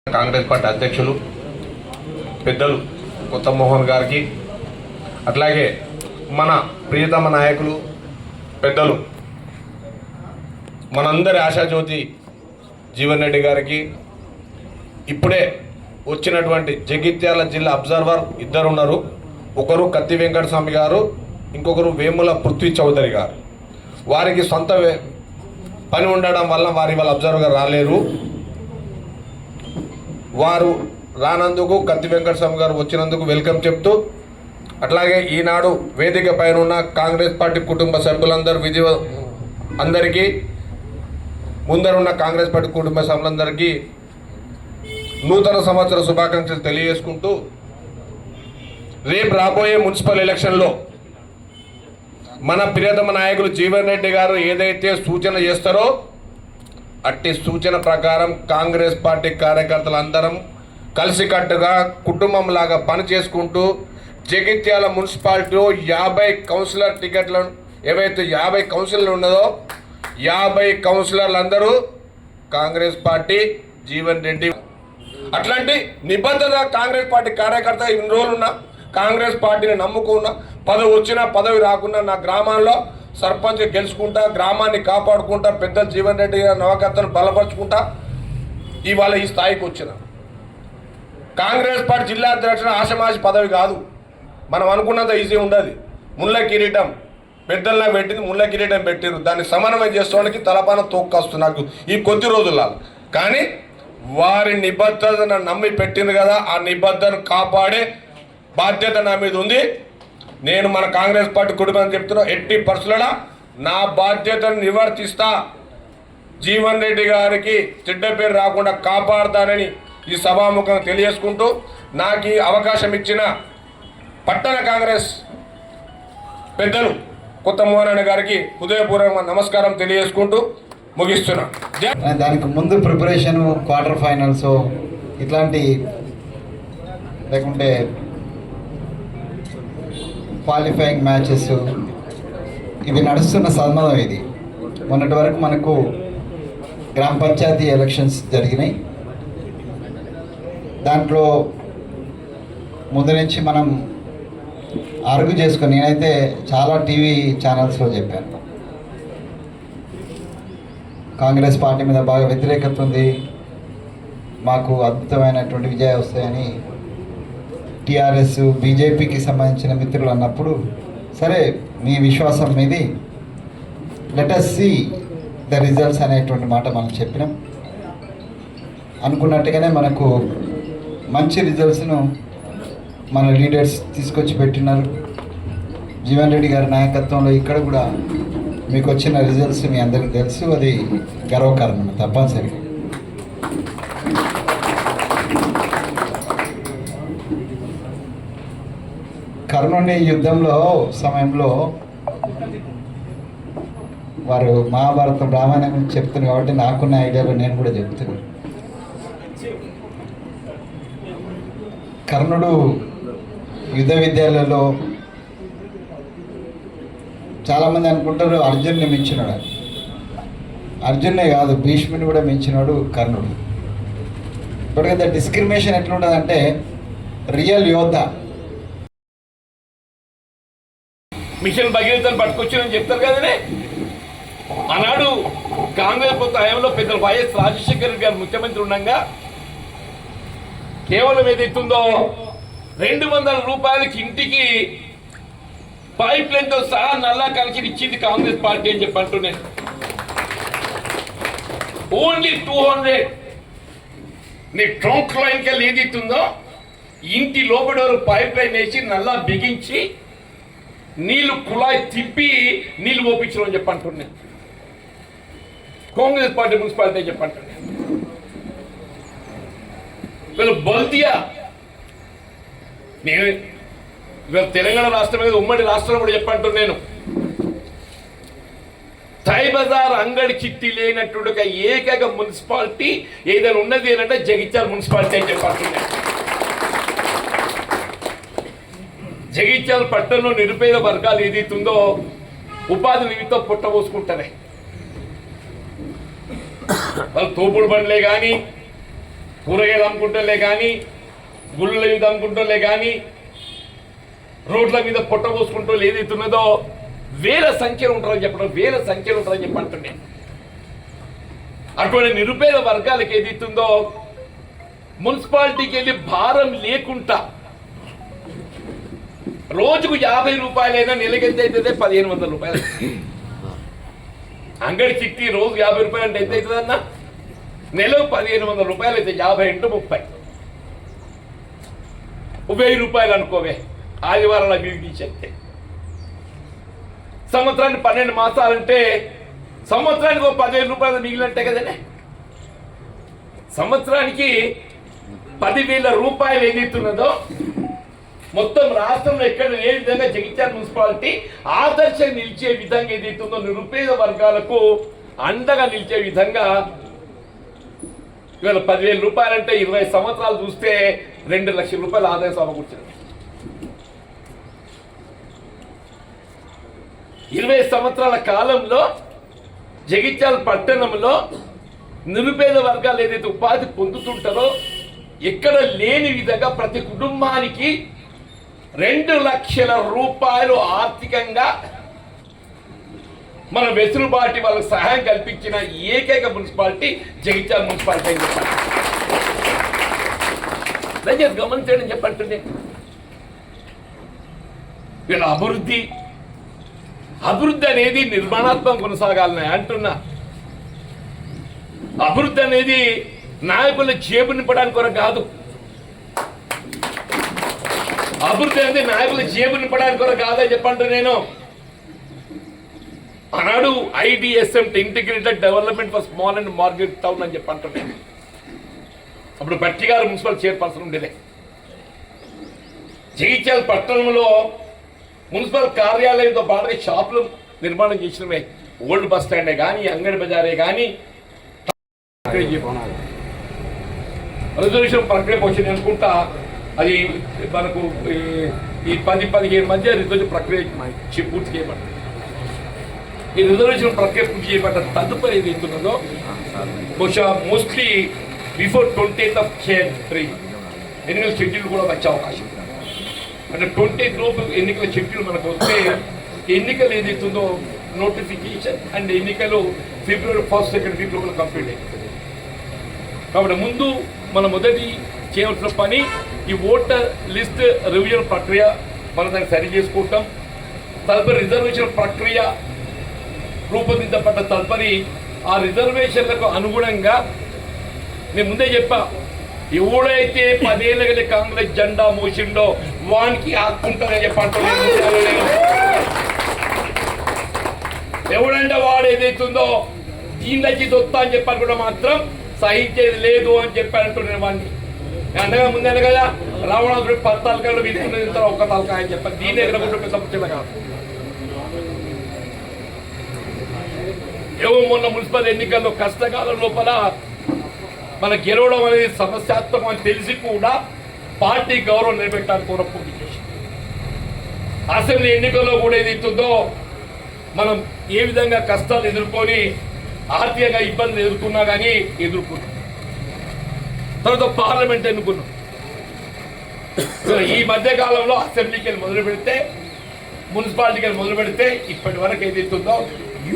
Congress party అధ్యక్షులు పెద్దలు కొత్త మోహన్ గారికి, అట్లాగే మన ప్రియతమ నాయకులు పెద్దలు మనందరి ఆశాజ్యోతి జీవన్ రెడ్డి గారికి, ఇప్పుడే వచ్చినటువంటి జగిత్యాల జిల్లా అబ్జర్వర్ ఇద్దరు ఉన్నారు. ఒకరు కత్తి వెంకటస్వామి గారు, ఇంకొకరు వేముల పృథ్వీ చౌదరి గారు. వారికి సొంత పని ఉండడం వల్ల వాళ్ళ అబ్జర్వర్గా రాలేరు. వారు రానందుకు కత్తి వెంకటస్వామి గారు వచ్చినందుకు వెల్కమ్ చెప్తూ, అట్లాగే ఈనాడు వేదిక పైన ఉన్న కాంగ్రెస్ పార్టీ కుటుంబ సభ్యులందరూ అందరికీ, ముందరున్న కాంగ్రెస్ పార్టీ కుటుంబ సభ్యులందరికీ నూతన సంవత్సర శుభాకాంక్షలు తెలియజేసుకుంటూ, రేపు రాబోయే మున్సిపల్ ఎలక్షన్లో మన ప్రియతమ నాయకులు జీవన్ రెడ్డి గారు ఏదైతే సూచన చేస్తారో అట్టి సూచన ప్రకారం కాంగ్రెస్ పార్టీ కార్యకర్తలందరం కలిసికట్టుగా కుటుంబంలాగా పని చేసుకుంటూ జగిత్యాల మున్సిపాలిటీలో 50 కౌన్సిలర్ టికెట్లను ఏవైతే 50 కౌన్సిలర్లు ఉన్నదో 50 కౌన్సిలర్లు అందరూ కాంగ్రెస్ పార్టీ జీవన్ రెడ్డి. అట్లాంటి నిబద్ధత కాంగ్రెస్ పార్టీ కార్యకర్త ఇన్ని రోజులున్నా కాంగ్రెస్ పార్టీని నమ్ముకున్నా, పదవి వచ్చినా పదవి రాకున్నా నా గ్రామాల్లో సర్పంచ్ గెలుచుకుంటా, గ్రామాన్ని కాపాడుకుంటా, పెద్ద జీవన్ రెడ్డి గారి నవకర్తను బలపరుచుకుంటా ఇవాళ ఈ స్థాయికి వచ్చిన. కాంగ్రెస్ పార్టీ జిల్లా అధ్యక్షుడు ఆశమాషి పదవి కాదు, మనం అనుకున్నంత ఈజీ ఉండదు. ముళ్ళ కిరీటం పెద్దల్లా పెట్టింది, ముళ్ళ కిరీటం పెట్టిరు, దాన్ని సమన్వయం చేసుకోవడానికి తలపాన తోక్కొస్తుంది నాకు ఈ కొద్ది రోజుల్లో. కానీ వారి నిబద్ధతను నమ్మి పెట్టింది కదా, ఆ నిబద్ధతను కాపాడే బాధ్యత నా మీద ఉంది. నేను మన కాంగ్రెస్ పార్టీ కుటుంబం చెప్తున్నా, ఎట్టి పరిస్థితుల్లో నా బాధ్యతను నిర్వర్తిస్తా, జీవన్ రెడ్డి గారికి చెడ్డ పేరు రాకుండా కాపాడుతానని ఈ సభాముఖంగా తెలియజేసుకుంటూ, నాకు ఈ అవకాశం ఇచ్చిన పట్టణ కాంగ్రెస్ పెద్దలు కొత్త మోహన్ గారికి హృదయపూర్వక నమస్కారం తెలియజేసుకుంటూ ముగిస్తున్నా. దానికి ముందు ప్రిపరేషన్, క్వార్టర్ ఫైనల్స్ ఇట్లాంటి లేకుంటే క్వాలిఫైయింగ్ మ్యాచెస్ ఇవి నడుస్తున్న సంబంధం. ఇది మొన్నటి వరకు మనకు గ్రామ పంచాయతీ ఎలక్షన్స్ జరిగినాయి. దాంట్లో ముందు నుంచి మనం అరుగు చేసుకొని, నేనైతే చాలా టీవీ ఛానల్స్లో చెప్పాను, కాంగ్రెస్ పార్టీ మీద బాగా వ్యతిరేకత ఉంది, మాకు అద్భుతమైనటువంటి విజయాలు వస్తాయని టీఆర్ఎస్ బీజేపీకి సంబంధించిన మిత్రులు అన్నప్పుడు, సరే మీ విశ్వాసం మీది, let us see the results అనేటువంటి మాట మనం చెప్పినాం. అనుకున్నట్టుగానే మనకు మంచి రిజల్ట్స్ను మన లీడర్స్ తీసుకొచ్చి పెట్టినారు. జీవన్ రెడ్డి గారి నాయకత్వంలో ఇక్కడ కూడా మీకు వచ్చిన రిజల్ట్స్ మీ అందరికీ తెలుసు, అది గర్వకారణం తప్పనిసరిగా. కర్ణుని యుద్ధంలో సమయంలో వారు మహాభారతం రామాయణం గురించి చెప్తున్నారు కాబట్టి నాకున్న ఐడియాలో నేను కూడా చెప్తున్నాను. కర్ణుడు యుద్ధ విద్యాలయంలో చాలామంది అనుకుంటారు అర్జున్ని మించినాడు. అర్జున్నే కాదు, భీష్ముని కూడా మించినాడు కర్ణుడు. ఇప్పటికైతే డిస్క్రిమినేషన్ ఎట్లుంటుందంటే, రియల్ యోధ మిషన్ భగీరథను పట్టుకొచ్చారని చెప్తారు కదనే. ఆనాడు కాంగ్రెస్ ప్రభుత్వ హయాంలో పెద్దలు వైఎస్ రాజశేఖర రెడ్డి గారు ముఖ్యమంత్రి ఉండగా కేవలం ఏదైతుందో 200 రూపాయలకి ఇంటికి పైప్ లైన్తో సహా నల్లా కలిసి ఇచ్చింది కాంగ్రెస్ పార్టీ అని చెప్పి అంటున్నాను. ఓన్లీ 200 నీ ట్రంక్ లైన్కి వెళ్ళి ఏదైతుందో ఇంటి లోపల పైప్ లైన్ వేసి నల్లా బిగించి నీళ్లు కుళాయి తిప్పి నీళ్లు ఓపించడం అని చెప్పంటున్నాను. కాంగ్రెస్ పార్టీ మున్సిపాలిటీ చెప్పంటున్నాను. వీళ్ళు బల్దియా, నేను ఇవాళ తెలంగాణ రాష్ట్రం మీద ఉమ్మడి రాష్ట్రం కూడా చెప్పంటున్నాను. టై బజార్ అంగడి చిట్టి లేనటువంటి ఒక ఏకైక మున్సిపాలిటీ ఏదైనా ఉన్నది ఏంటంటే జగిత్యాల మున్సిపాలిటీ అని చెప్పంటున్నాను. జగిత్యాల పట్టణంలో నిరుపేద వర్గాలు ఏదైతుందో ఉపాధి నిమిత్తం పుట్టబోసుకుంటారే. వాళ్ళు తోపుడు బండ్లే కానీ కూరగాయలు అమ్ముకుంటలే కానీ, గుళ్ళ మీద అమ్ముకుంటలే కానీ, రోడ్ల మీద పొట్ట పోసుకుంటూ ఏదైతున్నదో వేల సంఖ్యలు ఉంటారని చెప్పడం, వేల సంఖ్యలు ఉంటారని చెప్పి అంటున్నాను. అటువంటి నిరుపేద వర్గాలకు ఏదైతుందో మున్సిపాలిటీకి వెళ్ళి భారం లేకుండా రోజుకు 50 రూపాయలైనా నెలకి ఎంత అవుతుంది? 1500 రూపాయలు. అంగడి చిట్టి రోజు 50 రూపాయలు అంటే ఎంత అవుతుంది అన్న? నెలకు 1500 రూపాయలు అయితే 50 × 30 1000 రూపాయలు అనుకోవే. ఆదివారాల బిల్లు చెప్తే సంవత్సరానికి 12 మాసాలంటే సంవత్సరానికి 10,000 రూపాయలు మిగిలినట్టే కదండి. సంవత్సరానికి 10,000 రూపాయలు ఏదైతున్నదో మొత్తం రాష్ట్రంలో ఎక్కడ ఏ విధంగా జగిత్యాల మున్సిపాలిటీ ఆదర్శంగా నిలిచే విధంగా ఏదైతుందో నిరుపేద వర్గాలకు అండగా నిలిచే విధంగా ఇవాళ 10,000 రూపాయలంటే 20 సంవత్సరాలు చూస్తే 2 లక్షల రూపాయల ఆదాయం సమకూర్చింది. 20 సంవత్సరాల కాలంలో జగిత్యాల పట్టణంలో నిరుపేద వర్గాలు ఏదైతే ఉపాధి పొందుతుంటారో ఎక్కడ లేని విధంగా ప్రతి కుటుంబానికి 2 లక్షల రూపాయలు ఆర్థికంగా మన వెసులుబాటు వాళ్ళకి సహాయం కల్పించిన ఏకైక మున్సిపాలిటీ జగిత్యాల మున్సిపాలిటీ అని చెప్పాలి. దయచేసి గమనించండి చెప్పండి. వీళ్ళ అభివృద్ధి అనేది నిర్మాణాత్మకం కొనసాగాలని అంటున్నా. అభివృద్ధి అనేది నాయకుల జేబు నింపడానికి కొరకు కాదు. అభివృద్ధి అనేది నాయకుల జేబు నింపడానికి కొరకు కాదని చెప్పంటే నేను ఆనాడు IDSM integrated development for small and market town అని చెప్పంటున్నాను. అప్పుడు భట్టి గారు మున్సిపల్ చైర్పర్సన్ ఉండేదే. జగిత్యాల పట్టణంలో మున్సిపల్ కార్యాలయంతో పాటుగా షాపులు నిర్మాణం చేసినవే. ఓల్డ్ బస్ స్టాండే కానీ, అంగడి బజారే కానీ రిజర్వేషన్ ప్రక్రియ వచ్చింది అనుకుంటా. అది మనకు ఈ 10-15 మధ్య రిజర్వేషన్ ప్రక్రియ పూర్తి చేయబడింది. ఈ రిజర్వేషన్ ప్రక్రియ పూర్తి చేయబడ్డ తదుపరి ఏది అవుతున్నదో బహుశా మోస్ట్లీ బిఫోర్ 20th January ఎన్నికల షెడ్యూల్ కూడా వచ్చే అవకాశం ఉంది. అంటే 20th లోపు ఎన్నికల షెడ్యూల్ మనకు వస్తే ఎన్నికలు ఏదైతుందో నోటిఫికేషన్ అండ్ ఎన్నికలు February 1st, 2nd వీక్ లోపల కంప్లీట్ అవుతుంది. కాబట్టి ముందు మన మొదటి చేయవలసిన పని ఈ ఓటర్ లిస్ట్ రివిజన్ ప్రక్రియ మనం దాన్ని సరి చేసుకుంటాం. తదుపరి రిజర్వేషన్ ప్రక్రియ రూపొందించబడ్డ తదుపరి ఆ రిజర్వేషన్లకు అనుగుణంగా నేను ముందే చెప్పా, ఎవడైతే 10 ఏళ్ళ గల కాంగ్రెస్ జెండా మోసిండో వానికి ఆకుంటుందని చెప్పంటున్నాను. ఎవడంటే వాడు ఏదైతుందో దీనికి దొత్తా అని చెప్పాను కూడా మాత్రం సహించేది లేదు అని చెప్పానంటున్నాను వాడిని. అంతగా ముందే కదా రావణాసుడు 10 తలకాయలు విధించిన ఒక్క తలకాయ అని చెప్పాను. దీని దగ్గర కూడా పెద్ద ముఖ్యంగా కాదు. ఏవో మొన్న మున్సిపల్ ఎన్నికల్లో కష్టకాలం లోపల మన గెలవడం అనేది సమస్యాత్మకం అని తెలిసి కూడా పార్టీ గౌరవం నిలబెట్టడానికి కూడా పోటీ చేసి అసెంబ్లీ ఎన్నికల్లో కూడా ఏదైతుందో మనం ఏ విధంగా కష్టాలు ఎదుర్కొని ఆర్థికంగా ఇబ్బందులు ఎదుర్కొన్నా కానీ ఎదుర్కొన్నాం. తర్వాత పార్లమెంట్ ఎన్నుకున్నాం. ఈ మధ్యకాలంలో అసెంబ్లీకి వెళ్ళి మొదలు పెడితే మున్సిపాలిటీకి వెళ్ళి మొదలు పెడితే ఇప్పటి వరకు ఏదైతుందో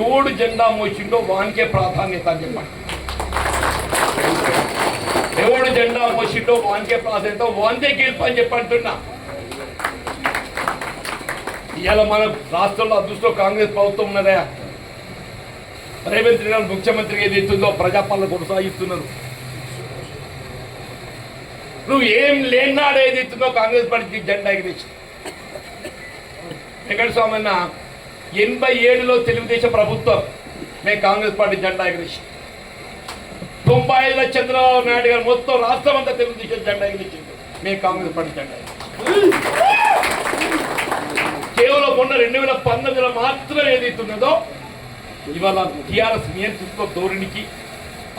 7 జెండా మోసిండో వానికే ప్రాధాన్యత అని చెప్పండి. 7 జెండా మోసిండో వానికే ప్రాధాన్యత, వాందే గెలుపు అని చెప్పంటున్నా. ఇవాళ మన రాష్ట్రంలో అదృష్టం కాంగ్రెస్ ప్రభుత్వం ఉన్నదా? రేవంత్ రెడ్డి గారు ముఖ్యమంత్రిగా ఏదైతుందో ప్రజాపాలన కొనసాగిస్తున్నారు. నువ్వు ఏం లేనాడు ఏదైతుందో కాంగ్రెస్ పార్టీకి జెండా ఎగిరేసి వెంకటస్వామి అన్న 87లో తెలుగుదేశం ప్రభుత్వం మేము కాంగ్రెస్ పార్టీ జెండా ఎగిరేసి 95లో చంద్రబాబు నాయుడు గారు మొత్తం రాష్ట్రం అంతా తెలుగుదేశం జెండా ఎగిరించింది. మేము కాంగ్రెస్ పార్టీ జెండా కేవలం మొన్న 2019లో మాత్రం ఏదైతున్నదో ఇవాళ టీఆర్ఎస్ నియంత్రిత ధోరణికి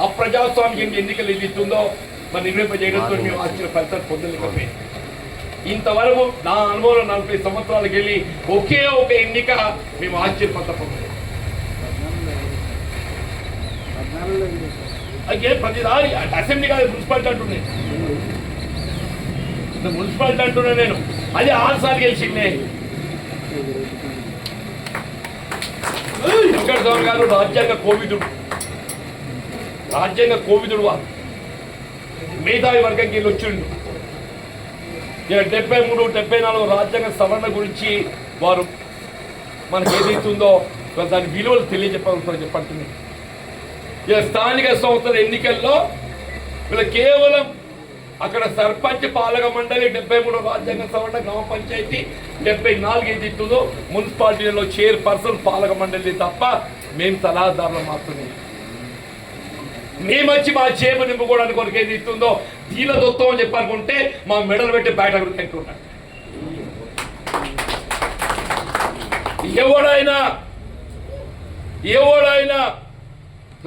అప్రజాస్వామ్యం ఎన్నికలు ఏదైతుందో మరి నిర్వహింపజేయడంతో మేము ఆశ్చర్య ఫలితాలు పొందలేకపోయింది. ఇంతవరకు నా అనుభవంలో 40 సంవత్సరాలకు వెళ్ళి ఒకే ఒక ఎన్నిక మేము ఆశ్చర్యపడలేదు. అయితే ప్రతిదారి అసెంబ్లీ కాదు మున్సిపాలిటీ అంటున్నాయి, మున్సిపాలిటీ అంటున్నా నేను. అది 6 సార్లు గెలిచిందే. వెంకటస్వామి గారు రాజ్యాంగ కోవిదుడు వారు మేధావి వర్గంకి వెళ్ళి వచ్చిండు. ఇక 73, 74 రాజ్యాంగ సవరణ గురించి వారు మనకి ఏదైతుందో దాని విలువలు తెలియజెప్పాలని చెప్పండి. ఇక స్థానిక సంస్థల ఎన్నికల్లో వీళ్ళు కేవలం అక్కడ సర్పంచ్, పాలక మండలి 73 రాజ్యాంగ సవరణ, గ్రామ పంచాయతీ 74 ఏదైతుందో మున్సిపాలిటీలో చైర్పర్సన్, పాలక మండలి తప్ప మేము సలహాదారులు మాత్రమే. మేము వచ్చి మా చేప నింపుకోవడానికి కొరకు ఏది ఇస్తుందో దీల దొత్తం అని చెప్పాలనుకుంటే మా మెడలు పెట్టి బయట తింటున్నాడు. ఎవడైనా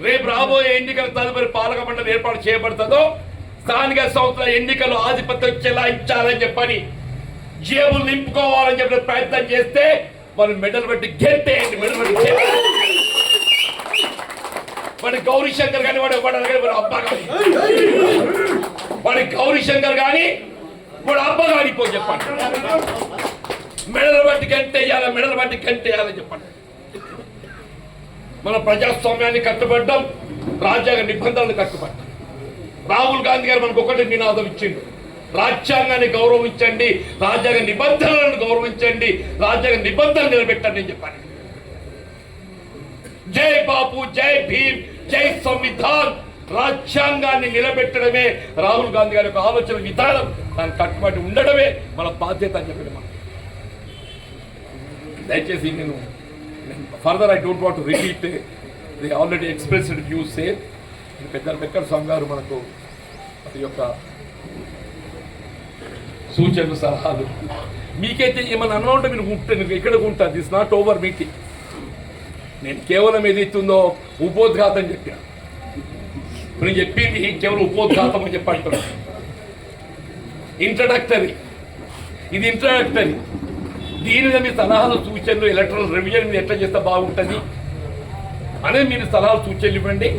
రేపు రాబోయే ఎన్నికల తదుపరి పాలక మండలి ఏర్పాటు చేయబడుతుందో స్థానిక సంస్థల ఎన్నికలు ఆధిపత్యం చెలాయించాలని చెప్పని జేబులు నింపుకోవాలని చెప్పి ప్రయత్నం చేస్తే వాళ్ళు మెడలు పెట్టి గెంటేయండి. మెడలు పెట్టి వాడి గౌరీ శంకర్ కానీ వాడు అబ్బా కానీ వాడి గౌరీ శంకర్ కానీ వాడు అబ్బా కానీ పో చెప్పండి. మెడలు బట్టి గంటేయాలి, మెడలు బట్టి గంటేయాలని చెప్పండి. మన ప్రజాస్వామ్యాన్ని కట్టుబడ్డాం, రాజ్యాంగ నిబంధనలు కట్టుబడ్డాం. రాహుల్ గాంధీ గారు మనకు ఒకటి నినాదం ఇచ్చిండు, రాజ్యాంగాన్ని గౌరవించండి, రాజ్యాంగ నిబంధనలను గౌరవించండి, రాజ్యాంగ నిబంధనలు నిలబెట్టండి అని చెప్పాను. జై బాపు, జై భీమ్, జై సంవిధాన్. రాజ్యాంగాన్ని నిలబెట్టడమే రాహుల్ గాంధీ గారి యొక్క ఆలోచన విధానం. దానికి కట్టుబడి ఉండడమే మన బాధ్యత అని చెప్పడం. దయచేసి నేను further I don't want to repeat the already expressed views. పెద్దలు వెంకటస్వామి గారు మనకు అది యొక్క సూచనలు, సలహాలు. మీకైతే ఏమైనా అన్నా ఉంటే మీరు ఉంటుంది, ఇక్కడ ఉంటుంది. This not over meeting. నేను కేవలం ఏదైతుందో ఉపోద్ఘాతం చెప్పాను. నేను చెప్పింది కేవలం ఉపోద్ఘాతం అని చెప్పంటున్నాను. ఇంట్రడక్టరీ, ఇది ఇంట్రడక్టరీ. దీని మీద మీ సలహాలు, సూచనలు, ఎలక్ట్రల్ రివిజన్ మీద ఎట్లా చేస్తే బాగుంటుంది అనేది మీరు సలహాలు, సూచనలు ఇవ్వండి.